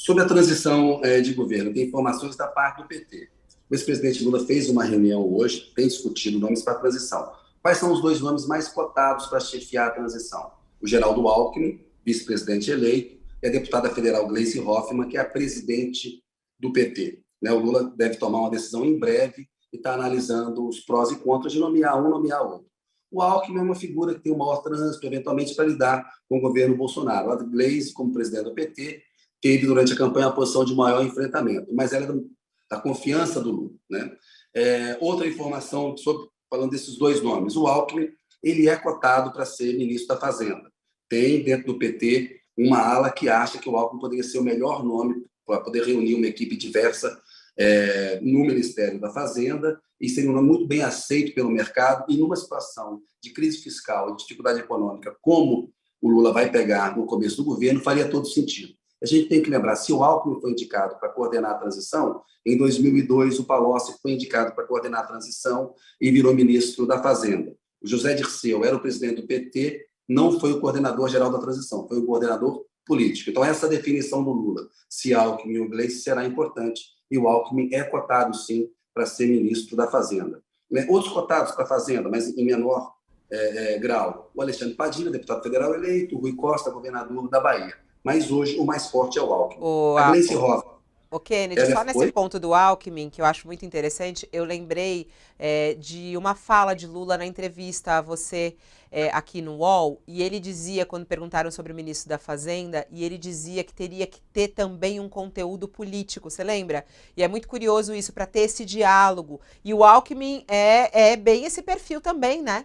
Sobre a transição de governo, tem informações da parte do PT. O ex-presidente Lula fez uma reunião hoje, tem discutido nomes para a transição. Quais são os dois nomes mais cotados para chefiar a transição? O Geraldo Alckmin, vice-presidente eleito, e a deputada federal Gleisi Hoffmann, que é a presidente do PT. O Lula deve tomar uma decisão em breve e está analisando os prós e contras de nomear um, nomear outro. O Alckmin é uma figura que tem o maior trânsito, eventualmente, para lidar com o governo Bolsonaro. A Gleisi, como presidente do PT, teve durante a campanha a posição de maior enfrentamento, mas ela é da confiança do Lula. Outra informação falando desses dois nomes. O Alckmin ele é cotado para ser ministro da Fazenda. Tem dentro do PT uma ala que acha que o Alckmin poderia ser o melhor nome para poder reunir uma equipe diversa no Ministério da Fazenda e seria um nome muito bem aceito pelo mercado e numa situação de crise fiscal e dificuldade econômica como o Lula vai pegar no começo do governo, faria todo sentido. A gente tem que lembrar, se o Alckmin foi indicado para coordenar a transição, em 2002 o Palocci foi indicado para coordenar a transição e virou ministro da Fazenda. O José Dirceu era o presidente do PT, não foi o coordenador geral da transição, foi o coordenador político. Então, essa definição do Lula, se Alckmin ou Gleisi, será importante, e o Alckmin é cotado, sim, para ser ministro da Fazenda. Outros cotados para a Fazenda, mas em menor grau, o Alexandre Padilha, deputado federal eleito, o Rui Costa, governador da Bahia. Mas hoje o mais forte é o Alckmin. A Gleisi Hoffmann. Kennedy, só nesse ponto do Alckmin, que eu acho muito interessante, eu lembrei de uma fala de Lula na entrevista a você aqui no UOL, e ele dizia, quando perguntaram sobre o ministro da Fazenda, e ele dizia que teria que ter também um conteúdo político, você lembra? E é muito curioso isso, para ter esse diálogo. E o Alckmin é bem esse perfil também, né?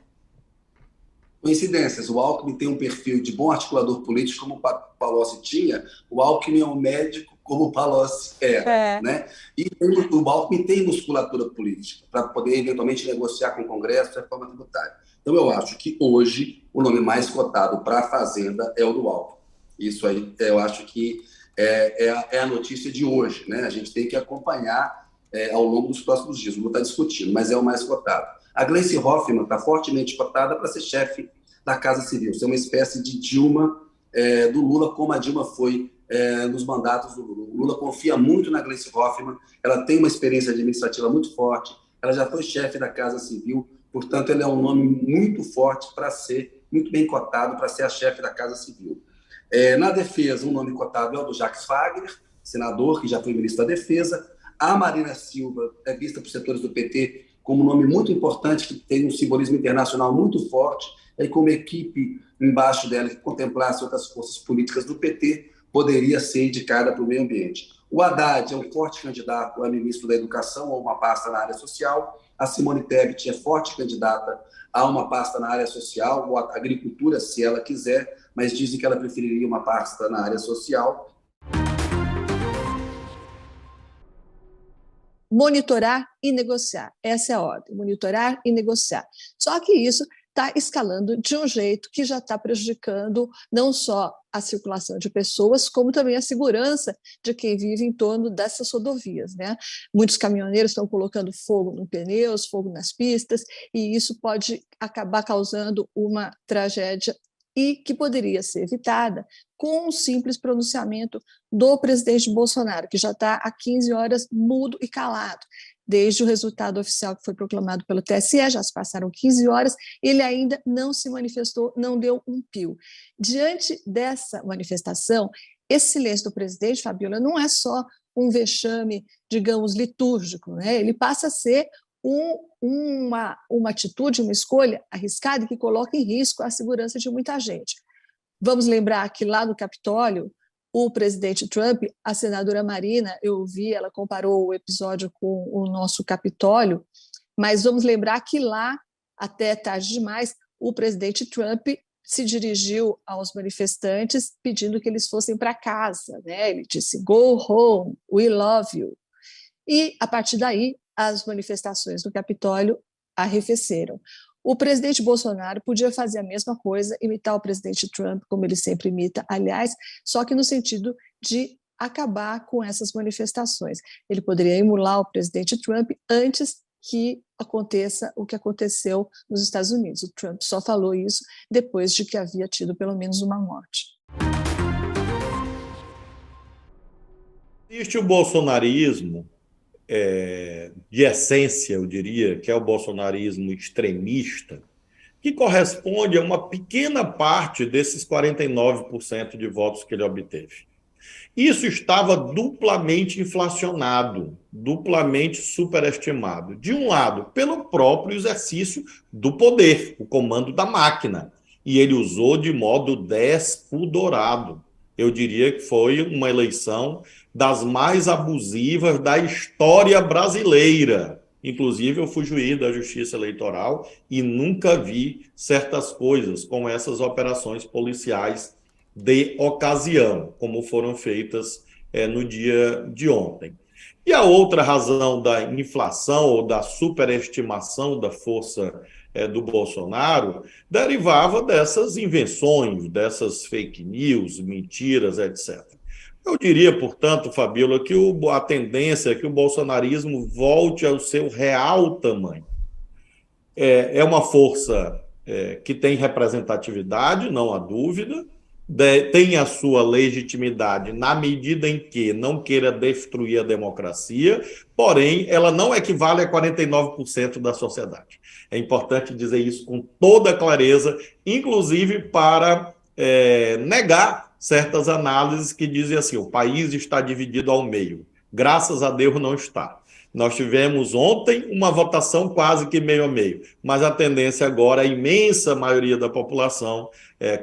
Coincidências. O Alckmin tem um perfil de bom articulador político, como o Palocci tinha. O Alckmin é um médico, como o Palocci era. Né? E o Alckmin tem musculatura política para poder, eventualmente, negociar com o Congresso a reforma tributária. Então, eu acho que hoje o nome mais cotado para a Fazenda é o do Alckmin. Isso aí, eu acho que é a notícia de hoje. Né? A gente tem que acompanhar ao longo dos próximos dias. O Lula está discutindo, mas é o mais cotado. A Gleisi Hoffmann está fortemente cotada para ser chefe da Casa Civil, ser uma espécie de Dilma do Lula, como a Dilma foi nos mandatos do Lula. O Lula confia muito na Gleisi Hoffmann, ela tem uma experiência administrativa muito forte, ela já foi chefe da Casa Civil, portanto, ela é um nome muito forte para ser, muito bem cotado para ser a chefe da Casa Civil. Na defesa, um nome cotado é o do Jacques Wagner, senador, que já foi ministro da Defesa. A Marina Silva é vista por setores do PT como um nome muito importante, que tem um simbolismo internacional muito forte, e como equipe embaixo dela que contemplasse outras forças políticas do PT, poderia ser indicada para o meio ambiente. O Haddad é um forte candidato a ministro da Educação ou uma pasta na área social. A Simone Tebet é forte candidata a uma pasta na área social, ou a agricultura, se ela quiser, mas dizem que ela preferiria uma pasta na área social. Monitorar e negociar. Essa é a ordem, monitorar e negociar. Só que isso está escalando de um jeito que já está prejudicando não só a circulação de pessoas, como também a segurança de quem vive em torno dessas rodovias. Né? Muitos caminhoneiros estão colocando fogo nos pneus, fogo nas pistas, e isso pode acabar causando uma tragédia e que poderia ser evitada com um simples pronunciamento do presidente Bolsonaro, que já está há 15 horas mudo e calado. Desde o resultado oficial que foi proclamado pelo TSE, já se passaram 15 horas, ele ainda não se manifestou, não deu um pio. Diante dessa manifestação, esse silêncio do presidente, Fabiola, não é só um vexame, digamos, litúrgico, né? Ele passa a ser uma atitude, uma escolha arriscada que coloca em risco a segurança de muita gente. Vamos lembrar que lá no Capitólio, o presidente Trump, a senadora Marina, eu vi, ela comparou o episódio com o nosso Capitólio, mas vamos lembrar que lá, até tarde demais, o presidente Trump se dirigiu aos manifestantes pedindo que eles fossem para casa, né? Ele disse, go home, we love you. E, a partir daí, as manifestações no Capitólio arrefeceram. O presidente Bolsonaro podia fazer a mesma coisa, imitar o presidente Trump, como ele sempre imita, aliás, só que no sentido de acabar com essas manifestações. Ele poderia emular o presidente Trump antes que aconteça o que aconteceu nos Estados Unidos. O Trump só falou isso depois de que havia tido pelo menos uma morte. Existe o bolsonarismo de essência, eu diria, que é o bolsonarismo extremista, que corresponde a uma pequena parte desses 49% de votos que ele obteve. Isso estava duplamente inflacionado, duplamente superestimado. De um lado, pelo próprio exercício do poder, o comando da máquina. E ele usou de modo despudorado. Eu diria que foi uma eleição das mais abusivas da história brasileira. Inclusive, eu fui juiz da Justiça Eleitoral e nunca vi certas coisas, como essas operações policiais de ocasião, como foram feitas no dia de ontem. E a outra razão da inflação ou da superestimação da força do Bolsonaro derivava dessas invenções, dessas fake news, mentiras, etc. Eu diria, portanto, Fabíola, que a tendência é que o bolsonarismo volte ao seu real tamanho. É uma força que tem representatividade, não há dúvida, tem a sua legitimidade na medida em que não queira destruir a democracia, porém, ela não equivale a 49% da sociedade. É importante dizer isso com toda clareza, inclusive para negar certas análises que dizem assim, o país está dividido ao meio. Graças a Deus não está. Nós tivemos ontem uma votação quase que meio a meio, mas a tendência agora, a imensa maioria da população,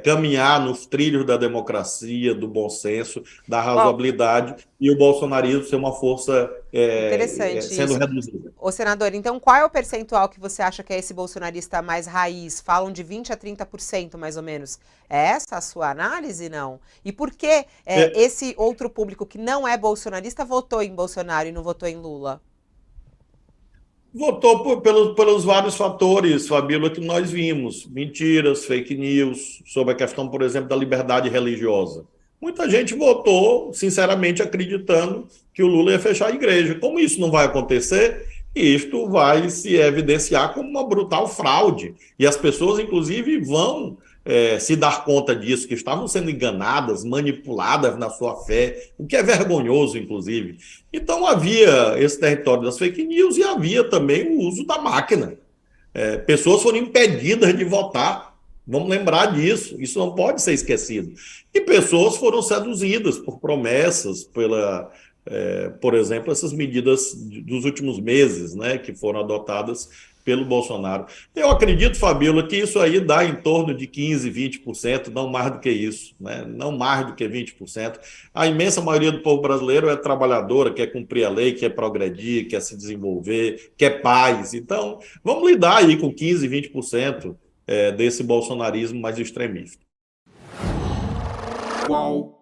caminhar nos trilhos da democracia, do bom senso, da razoabilidade, e o bolsonarismo ser uma força sendo reduzida. Ô, senador, então qual é o percentual que você acha que é esse bolsonarista mais raiz? Falam de 20% a 30% mais ou menos. É essa a sua análise, não? E por que esse outro público que não é bolsonarista votou em Bolsonaro e não votou em Lula? Votou pelos vários fatores, Fabíola, que nós vimos. Mentiras, fake news, sobre a questão, por exemplo, da liberdade religiosa. Muita gente votou, sinceramente, acreditando que o Lula ia fechar a igreja. Como isso não vai acontecer, isto vai se evidenciar como uma brutal fraude. E as pessoas, inclusive, vão se dar conta disso, que estavam sendo enganadas, manipuladas na sua fé, o que é vergonhoso, inclusive. Então, havia esse território das fake news e havia também o uso da máquina. Pessoas foram impedidas de votar. Vamos lembrar disso. Isso não pode ser esquecido. E pessoas foram seduzidas por promessas, por exemplo, essas medidas dos últimos meses, né, que foram adotadas pelo Bolsonaro. Eu acredito, Fabíola, que isso aí dá em torno de 15%, 20%, não mais do que isso, né? Não mais do que 20%. A imensa maioria do povo brasileiro é trabalhadora, quer cumprir a lei, quer progredir, quer se desenvolver, quer paz. Então, vamos lidar aí com 15%, 20% desse bolsonarismo mais extremista. Qual?